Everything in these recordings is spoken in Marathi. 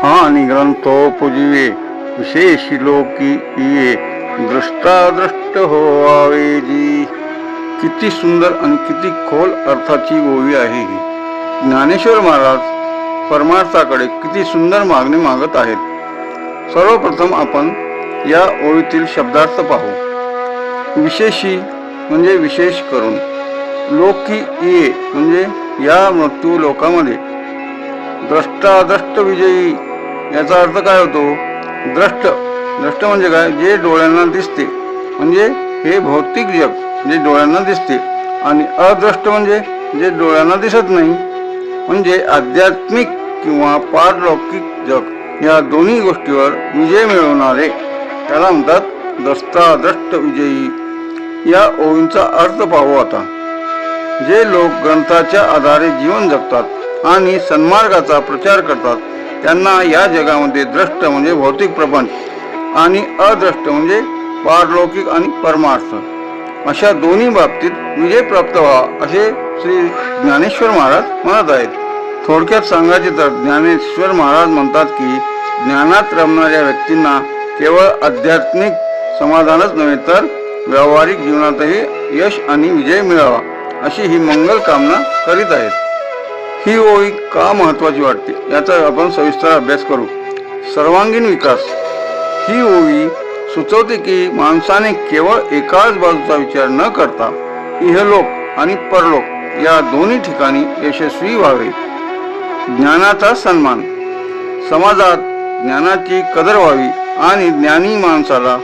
आणि ग्रंथो पूजिवे विशेषी लोकी ये दृष्टादृष्ट होवावे जी. किती सुंदर आणि किती खोल अर्थाची ओवी आहे ही. ज्ञानेश्वर महाराज परमार्थाकडे किती सुंदर मागणी मागत आहेत. सर्वप्रथम आपण या ओवीतील शब्दार्थ पाहू. विशेषी म्हणजे विशेष करून, लोकी ये म्हणजे या मृत्यू लोकामध्ये, द्रष्टाद्रष्ट विजयी याचा अर्थ काय होतो? द्रष्ट म्हणजे काय? जे डोळ्यांना दिसते, म्हणजे हे भौतिक जग जे डोळ्यांना दिसते, आणि अद्रष्ट म्हणजे जे डोळ्यांना दिसत नाही, म्हणजे आध्यात्मिक किंवा पारलौकिक जग. या दोन्ही गोष्टीवर विजय मिळवणारे त्याला म्हणतात द्रष्टाद्रष्ट विजयी. या ओवींचा अर्थ पाहू आता. जे लोक ग्रंथाच्या आधारे जीवन जगतात आणि सन्मार्गाचा प्रचार करतात, त्यांना या जगामध्ये द्रष्ट म्हणजे भौतिक प्रपंच आणि अद्रष्ट म्हणजे पारलौकिक आणि परमार्थ अशा दोन्ही बाबतीत विजय प्राप्त व्हावा असे श्री ज्ञानेश्वर महाराज म्हणत आहेत. थोडक्यात सांगायचे तर ज्ञानेश्वर महाराज म्हणतात की ज्ञानात रमणाऱ्या व्यक्तींना केवळ आध्यात्मिक समाधानच नव्हे तर व्यावहारिक जीवनातही यश आणि विजय मिळावा अशी ही मंगल कामना करीत आहेत. ही ओवी का महत्वाची वाटते याचा आपण सविस्तर अभ्यास करू. सर्वांगीण विकास. ही ओवी सुचवते की माणसाने केवळ एकाच बाजूचा विचार न करता इहलोक आणि परलोक या दोन्ही ठिकाणी यशस्वी व्हावे. ज्ञानाचा सन्मान. समाजात ज्ञानाची कदर व्हावी आणि ज्ञानी माणसाला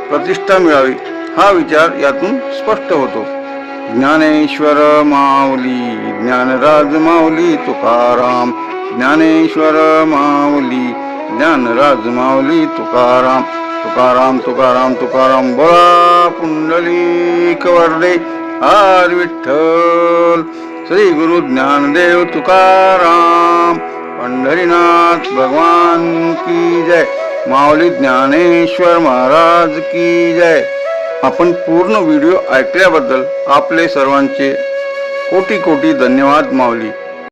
प्रतिष्ठा मिळावी हा विचार यातून स्पष्ट होतो. ज्ञानेश्वर माऊली ज्ञानराज माऊली तुकाराम. ज्ञानेश्वर माऊली ज्ञानराज माऊली तुकाराम. तुकाराम तुकाराम तुकाराम. बोला पुंडलिक वरदे हर विठ्ठल. श्री गुरु ज्ञानदेव तुकाराम. पंढरीनाथ भगवान की जय. माऊली ज्ञानेश्वर महाराज की जय. आपण पूर्ण व्हिडिओ ऐकल्याबद्दल आपले सर्वांचे कोटी कोटी धन्यवाद माऊली.